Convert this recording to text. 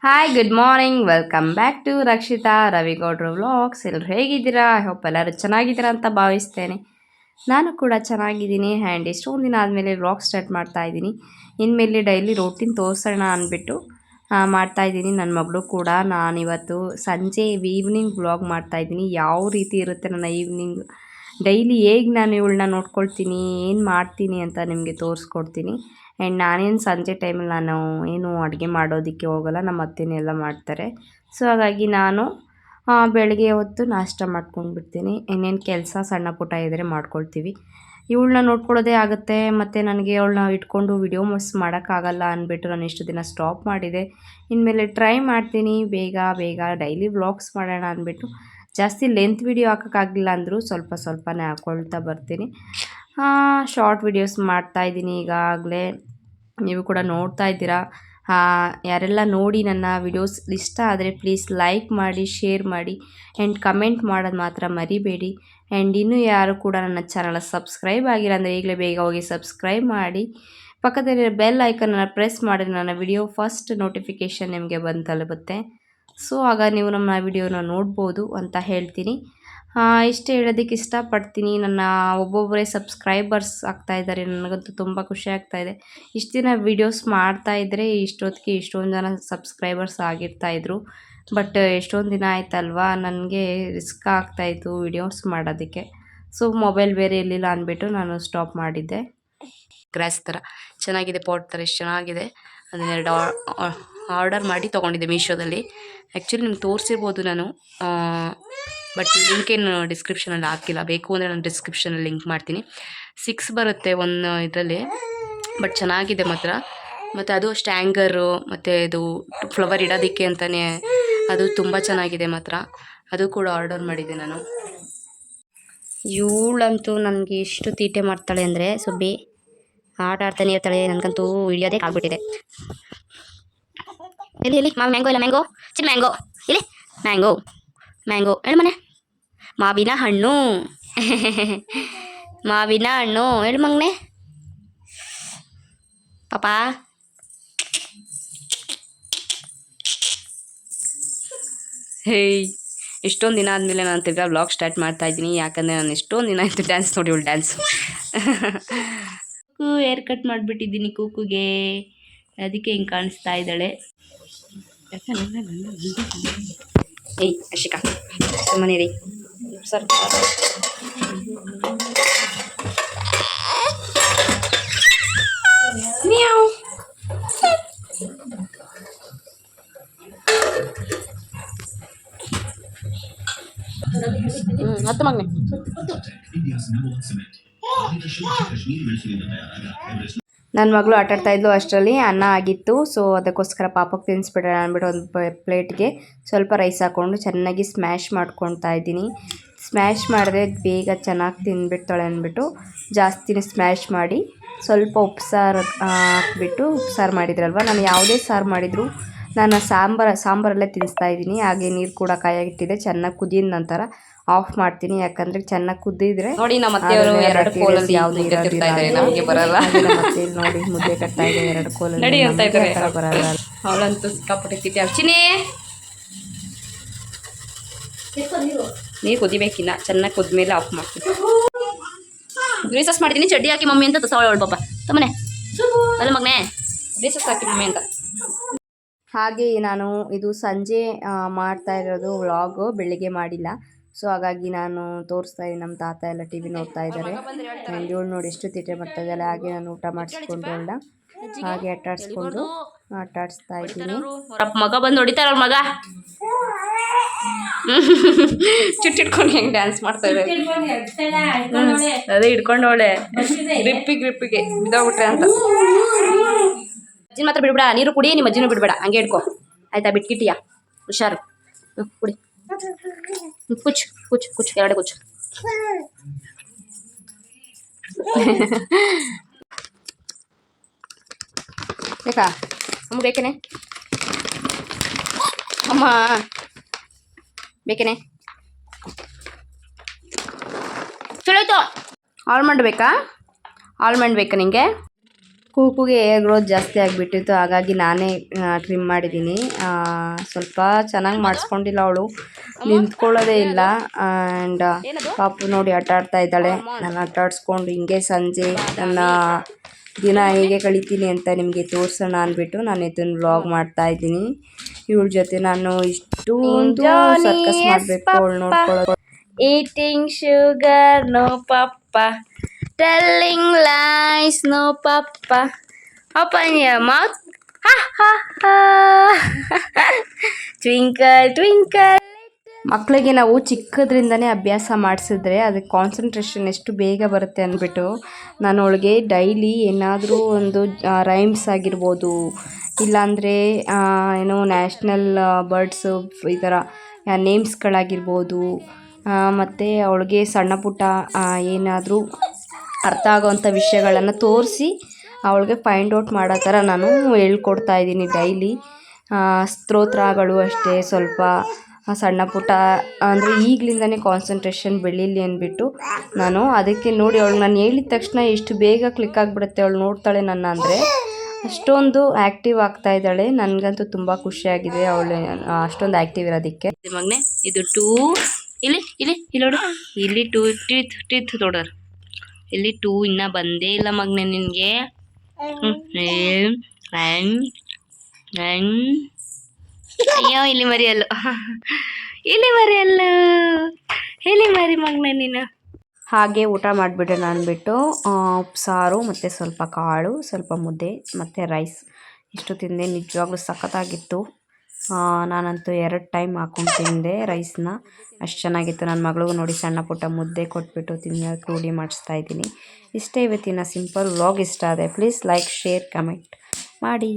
Hi good morning welcome back to Rakshita Ravigowdru vlogs. ಎಲ್ಲರೂ ಹೇಗಿದ್ದೀರಾ? I hope ಎಲ್ಲರೂ ಚೆನ್ನಾಗಿದ್ದೀರಾ ಅಂತ ಭಾವಿಸ್ತೇನೆ. ನಾನು ಕೂಡ ಚೆನ್ನಾಗಿದ್ದೀನಿ. ಆ್ಯಂಡ್ ಎಷ್ಟೊಂದು ದಿನ ಆದಮೇಲೆ ವ್ಲಾಗ್ ಸ್ಟಾರ್ಟ್ ಮಾಡ್ತಾ ಇದ್ದೀನಿ. ಇನ್ಮೇಲೆ ಡೈಲಿ ರೋಟೀನ್ ತೋರಿಸೋಣ ಅಂದ್ಬಿಟ್ಟು ಮಾಡ್ತಾಯಿದ್ದೀನಿ. ನನ್ನ ಮಗಳು ಕೂಡ ನಾನಿವತ್ತು ಸಂಜೆ ಈವ್ನಿಂಗ್ ವ್ಲಾಗ್ ಮಾಡ್ತಾಯಿದ್ದೀನಿ. ಯಾವ ರೀತಿ ಇರುತ್ತೆ ನನ್ನ ಈವ್ನಿಂಗ್ ಡೈಲಿ ಹೇಗೆ ನಾನು ಇವಳನ್ನ ನೋಡ್ಕೊಳ್ತೀನಿ, ಏನು ಮಾಡ್ತೀನಿ ಅಂತ ನಿಮಗೆ ತೋರಿಸ್ಕೊಡ್ತೀನಿ. ಆ್ಯಂಡ್ ನಾನೇನು ಸಂಜೆ ಟೈಮಲ್ಲಿ ನಾನು ಏನು ಅಡುಗೆ ಮಾಡೋದಕ್ಕೆ ಹೋಗಲ್ಲ, ನಮ್ಮ ಅತ್ತೆನೇ ಎಲ್ಲ ಮಾಡ್ತಾರೆ. ಸೊ ಹಾಗಾಗಿ ನಾನು ಬೆಳಗ್ಗೆ ಹೊತ್ತು ನಾಷ್ಟ ಮಾಡ್ಕೊಂಡ್ಬಿಡ್ತೀನಿ. ಇನ್ನೇನು ಕೆಲಸ ಸಣ್ಣ ಪುಟ್ಟ ಇದ್ದರೆ ಮಾಡ್ಕೊಳ್ತೀವಿ. ಇವಳನ್ನ ನೋಡ್ಕೊಳ್ಳೋದೇ ಆಗುತ್ತೆ. ಮತ್ತು ನನಗೆ ಅವಳನ್ನ ಇಟ್ಕೊಂಡು ವಿಡಿಯೋ ಮಾಡೋಕ್ಕಾಗಲ್ಲ ಅಂದ್ಬಿಟ್ಟು ನಾನು ಇಷ್ಟು ದಿನ ಸ್ಟಾಪ್ ಮಾಡಿದೆ. ಇನ್ಮೇಲೆ ಟ್ರೈ ಮಾಡ್ತೀನಿ ಬೇಗ ಡೈಲಿ ವ್ಲಾಗ್ಸ್ ಮಾಡೋಣ ಅಂದ್ಬಿಟ್ಟು. ಜಾಸ್ತಿ ಲೆಂತ್ ವಿಡಿಯೋ ಹಾಕೋಕ್ಕಾಗಲಿಲ್ಲ ಅಂದರೂ ಸ್ವಲ್ಪನೇ ಹಾಕ್ಕೊಳ್ತಾ ಬರ್ತೀನಿ. ಶಾರ್ಟ್ ವಿಡಿಯೋಸ್ ಮಾಡ್ತಾಯಿದ್ದೀನಿ ಈಗಾಗಲೇ. ನೀವು ಕೂಡ ನೋಡ್ತಾ ಇದ್ದೀರಾ. ಯಾರೆಲ್ಲ ನೋಡಿ ನನ್ನ ವಿಡಿಯೋಸ್ ಇಷ್ಟ ಆದರೆ ಪ್ಲೀಸ್ ಲೈಕ್ ಮಾಡಿ, ಶೇರ್ ಮಾಡಿ ಆ್ಯಂಡ್ ಕಮೆಂಟ್ ಮಾಡೋದು ಮಾತ್ರ ಮರಿಬೇಡಿ. ಆ್ಯಂಡ್ ಇನ್ನೂ ಯಾರು ಕೂಡ ನನ್ನ ಚಾನಲ್ ಸಬ್ಸ್ಕ್ರೈಬ್ ಆಗಿಲ್ಲ ಅಂದರೆ ಈಗಲೇ ಬೇಗ ಹೋಗಿ ಸಬ್ಸ್ಕ್ರೈಬ್ ಮಾಡಿ, ಪಕ್ಕದಲ್ಲಿರೋ ಬೆಲ್ ಐಕನನ್ನು ಪ್ರೆಸ್ ಮಾಡಿದ್ರೆ ನನ್ನ ವಿಡಿಯೋ ಫಸ್ಟ್ ನೋಟಿಫಿಕೇಷನ್ ನಿಮಗೆ ಬಂದು ತಲುಪುತ್ತೆ. ಸೊ ಆಗ ನೀವು ನಮ್ಮ ವಿಡಿಯೋನ ನೋಡ್ಬೋದು ಅಂತ ಹೇಳ್ತೀನಿ. ಇಷ್ಟೇ ಹೇಳೋದಕ್ಕೆ ಇಷ್ಟಪಡ್ತೀನಿ. ನನ್ನ ಒಬ್ಬೊಬ್ಬರೇ ಸಬ್ಸ್ಕ್ರೈಬರ್ಸ್ ಆಗ್ತಾಯಿದ್ದಾರೆ. ನನಗಂತೂ ತುಂಬ ಖುಷಿ ಆಗ್ತಾಯಿದೆ. ಇಷ್ಟು ದಿನ ವೀಡಿಯೋಸ್ ಮಾಡ್ತಾಯಿದ್ರೆ ಇಷ್ಟೊತ್ತಿಗೆ ಇಷ್ಟೊಂದು ಜನ ಸಬ್ಸ್ಕ್ರೈಬರ್ಸ್ ಆಗಿರ್ತಾಯಿದ್ರು. ಬಟ್ ಎಷ್ಟೊಂದು ದಿನ ಆಯ್ತಲ್ವಾ, ನನಗೆ ರಿಸ್ಕ್ ಆಗ್ತಾಯಿತ್ತು ವೀಡಿಯೋಸ್ ಮಾಡೋದಕ್ಕೆ. ಸೊ ಮೊಬೈಲ್ ಬೇರೆ ಇರಲಿಲ್ಲ ಅಂದ್ಬಿಟ್ಟು ನಾನು ಸ್ಟಾಪ್ ಮಾಡಿದ್ದೆ. ಗ್ರಾಸ್ ಥರ ಚೆನ್ನಾಗಿದೆ, ಪಾಟ್ ಥರ ಎಷ್ಟು ಚೆನ್ನಾಗಿದೆ. ಅದನ್ನೆರಡು ಆರ್ಡರ್ ಮಾಡಿ ತೊಗೊಂಡಿದ್ದೆ ಮೀಶೋದಲ್ಲಿ. ಆ್ಯಕ್ಚುಲಿ ನಿಮ್ಗೆ ತೋರಿಸಿರ್ಬೋದು ನಾನು, ಬಟ್ ಲಿಂಕೇನು ಡಿಸ್ಕ್ರಿಪ್ಷನಲ್ಲಿ ಹಾಕಿಲ್ಲ. ಬೇಕು ಅಂದರೆ ನಾನು ಡಿಸ್ಕ್ರಿಪ್ಷನಲ್ಲಿ ಲಿಂಕ್ ಮಾಡ್ತೀನಿ. 6 ಬರುತ್ತೆ ಒಂದು ಇದರಲ್ಲಿ, ಬಟ್ ಚೆನ್ನಾಗಿದೆ ಮಾತ್ರ. ಮತ್ತು ಅದು ಅಷ್ಟು ಹ್ಯಾಂಗರು ಮತ್ತು ಇದು ಫ್ಲವರ್ ಇಡೋದಕ್ಕೆ ಅಂತಲೇ ಅದು ತುಂಬ ಚೆನ್ನಾಗಿದೆ ಮಾತ್ರ. ಅದು ಕೂಡ ಆರ್ಡರ್ ಮಾಡಿದ್ದೆ ನಾನು. ಇವಳಂತೂ ನನಗೆ ಎಷ್ಟು ತೀಟೆ ಮಾಡ್ತಾಳೆ ಅಂದರೆ, ಸುಬ್ಬಿ ಆಟ ಆಡ್ತಾನೆ ಇರ್ತಾಳೆ. ನನಗಂತೂ ಹಿಡಿಯೋದೇ ಆಗ್ಬಿಟ್ಟಿದೆ. ಎಲ್ಲಿ ಮ್ಯಾಂಗೋ ಇಲ್ಲ, ಮ್ಯಾಂಗೋ ಚಿನ್ನ ಮ್ಯಾಂಗೋ ಇಲ್ಲಿ, ಮ್ಯಾಂಗೋ ಹೇಳು ಮನೆ. ಮಾವಿನ ಹಣ್ಣು ಹೇಳು ಮಗನೆ ಪಾಪಾ. ಹೇಯ್, ಎಷ್ಟೊಂದು ದಿನ ಆದಮೇಲೆ ನಾನು ತಿರ್ಗಾ ವ್ಲಾಗ್ ಸ್ಟಾರ್ಟ್ ಮಾಡ್ತಾಯಿದ್ದೀನಿ. ಯಾಕಂದರೆ ನಾನು ಎಷ್ಟೊಂದು ದಿನ ಆಯಿತು ಡ್ಯಾನ್ಸ್ ನೋಡಿ, ಇವಳು ಡ್ಯಾನ್ಸ್ ಹೇರ್ ಕಟ್ ಮಾಡಿಬಿಟ್ಟಿದ್ದೀನಿ ಕೂಕುಗೆ, ಅದಕ್ಕೆ ಹಿಂಗೆ ಕಾಣಿಸ್ತಾ ಇದ್ದಾಳೆ. ಏಯ್ ಅಶಿಕಾ ಸುಮ್ಮನೆ ರೀ ಸರ್. ಹತ್ತು ಮಗನೆ. ನನ್ನ ಮಗಳು ಆಟಾಡ್ತಾ ಇದ್ಲು, ಅಷ್ಟರಲ್ಲಿ ಅನ್ನ ಆಗಿತ್ತು. ಸೊ ಅದಕ್ಕೋಸ್ಕರ ಪಾಪಕ್ಕೆ ತಿನ್ನಿಸ್ಬಿಡೋಣ ಅಂದ್ಬಿಟ್ಟು ಒಂದು ಪ್ಲೇಟ್ಗೆ ಸ್ವಲ್ಪ ರೈಸ್ ಹಾಕ್ಕೊಂಡು ಚೆನ್ನಾಗಿ ಸ್ಮ್ಯಾಶ್ ಮಾಡ್ಕೊತಾ ಇದ್ದೀನಿ. ಸ್ಮ್ಯಾಶ್ ಮಾಡಿದ್ರೆ ಬೇಗ ಚೆನ್ನಾಗಿ ತಿಂದ್ಬಿಡ್ತಾಳೆ ಅಂದ್ಬಿಟ್ಟು ಜಾಸ್ತಿನೇ ಸ್ಮ್ಯಾಶ್ ಮಾಡಿ ಸ್ವಲ್ಪ ಉಪ್ಸಾರು ಹಾಕ್ಬಿಟ್ಟು, ಉಪ್ಸಾರು ಮಾಡಿದ್ರಲ್ವ, ನಾನು ಯಾವುದೇ ಸಾರು ಮಾಡಿದರೂ ನಾನು ಸಾಂಬಾರಲ್ಲೇ ತಿನ್ನಿಸ್ತಾ ಇದ್ದೀನಿ. ಹಾಗೆ ನೀರು ಕೂಡ ಕಾಯಾಗಿಟ್ಟಿದೆ. ಚೆನ್ನಾಗಿ ಕುದಿದ ನಂತರ ಆಫ್ ಮಾಡ್ತೀನಿ. ಯಾಕಂದರೆ ಚೆನ್ನಾಗಿ ಕುದ್ದಿದ್ರೆ ನೋಡಿ ನಮ್ಮ ಅತ್ತೆಯವರು ಎರಡು ಕೋಲಲ್ಲಿ ಯಾವುದು ನಮಗೆ ಬರಲ್ಲ. ಮತ್ತೆ ನೋಡಿ ಮುದ್ದೆ ಕಟ್ತಾ ಇದೆ ಎರಡು ಕೋಲಲ್ಲಿ, ನಡಿ ಅಂತ ಇದ್ದಾರೆ ಬರಲ್ಲ. ಅವಳಂತೂ ಸಿಕ್ಕಾಪಟ್ಟೆ ತಿಂತೆ. ಚಿನ್ನಿ ನೀರು ಕುದಿಬೇಕಿಲ್ಲ, ಚೆನ್ನಾಗಿ ಕುದ್ಮೇಲೆ ಆಫ್ ಮಾಡ್ತೀನಿ. ರೀಸಸ್ ಮಾಡ್ತೀನಿ, ಚಡ್ಡಿ ಹಾಕಿ ಮಮ್ಮಿ ಅಂತ ತಸವಳು ಪಾಪ ತಮ್ಮನೆ ಅಲ್ಲ ಮಗನೇ, ರೀಸಸ್ ಹಾಕಿ ಮಮ್ಮಿ ಅಂತ. ಹಾಗೆ ನಾನು ಇದು ಸಂಜೆ ಮಾಡ್ತಾ ಇರೋದು ವ್ಲಾಗು, ಬೆಳಿಗ್ಗೆ ಮಾಡಿಲ್ಲ. ಸೊ ಹಾಗಾಗಿ ನಾನು ತೋರಿಸ್ತಾ ಇದ್ದೀನಿ. ನಮ್ಮ ತಾತ ಎಲ್ಲ ಟಿ ವಿ ನೋಡ್ತಾ ಇದ್ದಾರೆ. ಇವಳು ನೋಡಿ ಎಷ್ಟು ತಿಟ್ಟೆ ಮಾಡ್ತಾ ಇದ್ದಾಳೆ. ಹಾಗೆ ನಾನು ಊಟ ಮಾಡಿಸ್ಕೊಂಡು ಅವಳ ಹಾಗೆ ಆಟಾಡಿಸ್ತಾ ಇದ್ದೀನಿ. ಮಗ ಬಂದು ಹೊಡಿತಾರ ಅವ್ರ ಮಗ ಚುಟ್ಟಿಟ್ಕೊಂಡು ಹೆಂಗೆ ಡ್ಯಾನ್ಸ್ ಮಾಡ್ತಾ ಇದ್ದಾರೆ. ಅದೇ ಹಿಡ್ಕೊಂಡವಳೆ ಗ್ರಿಪ್ಪಿಗೆ ಬಿದ್ದೋಗ್ಬಿಟ್ರೆ ಅಂತ. ಅಜ್ಜಿನ ಮಾತ್ರ ಬಿಡ್ಬೇಡ, ನೀರು ಕುಡಿ, ನಿಮ್ಮ ಅಜ್ಜಿನೂ ಬಿಡಬೇಡ, ಹಂಗೆ ಹಿಡ್ಕೊ ಆಯ್ತಾ. ಬಿಟ್ಕಿಟ್ಟಿಯಾ ಹುಷಾರು, ಕುಡಿ. ಕುಚ್ ಎರಡು ಕುಚ್. ಬೇಕಾ ಅಮ್ಮ? ಬೇಕೇನೆ ಅಮ್ಮ, ಬೇಕೇನೆ. ಚಲೋಯ್ತು. ಆಲ್ಮಂಡ್ ಬೇಕಾ? ಆಲ್ಮಂಡ್ ಬೇಕಾ ನಿಂಗೆ? ಕೂಗುಗೆ ಏರ್ ಗ್ರೋತ್ ಜಾಸ್ತಿ ಆಗಿಬಿಟ್ಟಿತ್ತು, ಹಾಗಾಗಿ ನಾನೇ ಟ್ರಿಮ್ ಮಾಡಿದ್ದೀನಿ. ಸ್ವಲ್ಪ ಚೆನ್ನಾಗಿ ಮಾಡಿಸ್ಕೊಂಡಿಲ್ಲ, ಅವಳು ನಿಂತ್ಕೊಳ್ಳೋದೇ ಇಲ್ಲ. ಆ್ಯಂಡ್ ಪಾಪು ನೋಡಿ ಆಟ ಆಡ್ತಾ ಇದ್ದಾಳೆ. ನಾನು ಆಟ ಆಡಿಸ್ಕೊಂಡು ಹಿಂಗೆ ಸಂಜೆ ನನ್ನ ದಿನ ಹೇಗೆ ಕಳಿತೀನಿ ಅಂತ ನಿಮಗೆ ತೋರಿಸೋಣ ಅಂದ್ಬಿಟ್ಟು ನಾನು ಇದನ್ನು ವ್ಲಾಗ್ ಮಾಡ್ತಾ ಇದ್ದೀನಿ. ಇವಳ ಜೊತೆ ನಾನು ಇಷ್ಟೊಂದು ಸರ್ಕಸ್ ಮಾಡಬೇಕು, ಅವಳು ನೋಡ್ಕೊಳ್ಳೋದು. Eating sugar no papa, telling lies no papa, open your mouth, twinkle twinkle. ಮಕ್ಕಳಿಗೆ ನಾವು ಚಿಕ್ಕದ್ರಿಂದನೇ ಅಭ್ಯಾಸ ಮಾಡಿಸಿದ್ರೆ ಅದಕ್ಕೆ ಕಾನ್ಸಂಟ್ರೇಷನ್ ಎಷ್ಟು ಬೇಗ ಬರುತ್ತೆ ಅಂದ್ಬಿಟ್ಟು ನಾನು ಅವಳಿಗೆ ಡೈಲಿ ಏನಾದರೂ ಒಂದು ರೈಮ್ಸ್ ಆಗಿರ್ಬೋದು, ಇಲ್ಲಾಂದರೆ ಏನೋ ನ್ಯಾಷನಲ್ ಬರ್ಡ್ಸು ಈ ಥರ ನೇಮ್ಸ್ಗಳಾಗಿರ್ಬೋದು, ಮತ್ತು ಅವಳಿಗೆ ಸಣ್ಣ ಪುಟ್ಟ ಏನಾದರೂ ಅರ್ಥ ಆಗೋವಂಥ ವಿಷಯಗಳನ್ನು ತೋರಿಸಿ ಅವಳಿಗೆ ಫೈಂಡ್ ಔಟ್ ಮಾಡೋ ಥರ ನಾನು ಹೇಳ್ಕೊಡ್ತಾ ಇದ್ದೀನಿ ಡೈಲಿ. ಸ್ತೋತ್ರಗಳು ಅಷ್ಟೇ, ಸ್ವಲ್ಪ ಸಣ್ಣ ಪುಟ್ಟ ಅಂದರೆ ಈಗಲಿಂದನೇ ಕಾನ್ಸಂಟ್ರೇಷನ್ ಬೆಳೀಲಿ ಅಂದ್ಬಿಟ್ಟು ನಾನು ಅದಕ್ಕೆ ನೋಡಿ ಅವಳು ನಾನು ಹೇಳಿದ ತಕ್ಷಣ ಎಷ್ಟು ಬೇಗ ಕ್ಲಿಕ್ ಆಗಿಬಿಡುತ್ತೆ. ಅವಳು ನೋಡ್ತಾಳೆ ನನ್ನ ಅಂದರೆ ಅಷ್ಟೊಂದು ಆ್ಯಕ್ಟಿವ್ ಆಗ್ತಾ ಇದ್ದಾಳೆ. ನನಗಂತೂ ತುಂಬ ಖುಷಿಯಾಗಿದೆ ಅವಳು ಅಷ್ಟೊಂದು ಆ್ಯಕ್ಟಿವ್ ಇರೋದಕ್ಕೆ. ಮಗನೇ ಇದು ಟೂ ಇಲ್ಲಿ ಇಲ್ಲಿ ಇಲ್ಲಿ ನೋಡು, ಇಲ್ಲಿ ಟೂ ಟೀತ್ ನೋಡೋರು, ಇಲ್ಲಿ ಟೂ ಇನ್ನೂ ಬಂದೇ ಇಲ್ಲ ಮಗನೇ ನಿನಗೆ. ಅಯ್ಯೋ ಇಲ್ಲಿ ಮರಿಯಲ್ಲ, ಇಲ್ಲಿ ಮರಿಯಲ್ಲ, ಇಲ್ಲಿ ಮರಿ ಮಗನೇ ನೀನು. ಹಾಗೆ ಊಟ ಮಾಡಿಬಿಟ್ಟೆ ಅಂದ್ಬಿಟ್ಟು ಉಪ್ಸಾರು ಮತ್ತು ಸ್ವಲ್ಪ ಕಾಳು, ಸ್ವಲ್ಪ ಮುದ್ದೆ ಮತ್ತು ರೈಸ್ ಇಷ್ಟು ತಿಂದೆ. ನಿಜವಾಗ್ಲೂ ಸಖತ್ತಾಗಿತ್ತು. ನಾನಂತೂ 2 ಟೈಮ್ ಹಾಕ್ಕೊಂಡು ತಿಂದೆ ರೈಸ್ನ, ಅಷ್ಟು ಚೆನ್ನಾಗಿತ್ತು. ನನ್ನ ಮಗಳಿಗೂ ನೋಡಿ ಸಣ್ಣ ಪುಟ್ಟ ಮುದ್ದೆ ಕೊಟ್ಬಿಟ್ಟು ತಿನ್ನೋಕ್ಕೆ ರೂಢಿ ಮಾಡಿಸ್ತಾ ಇದ್ದೀನಿ. ಇಷ್ಟೇ ಇವತ್ತಿನ ಸಿಂಪಲ್ ವ್ಲಾಗ್. ಇಷ್ಟ ಆದರೆ ಪ್ಲೀಸ್ ಲೈಕ್, ಶೇರ್, ಕಮೆಂಟ್ ಮಾಡಿ.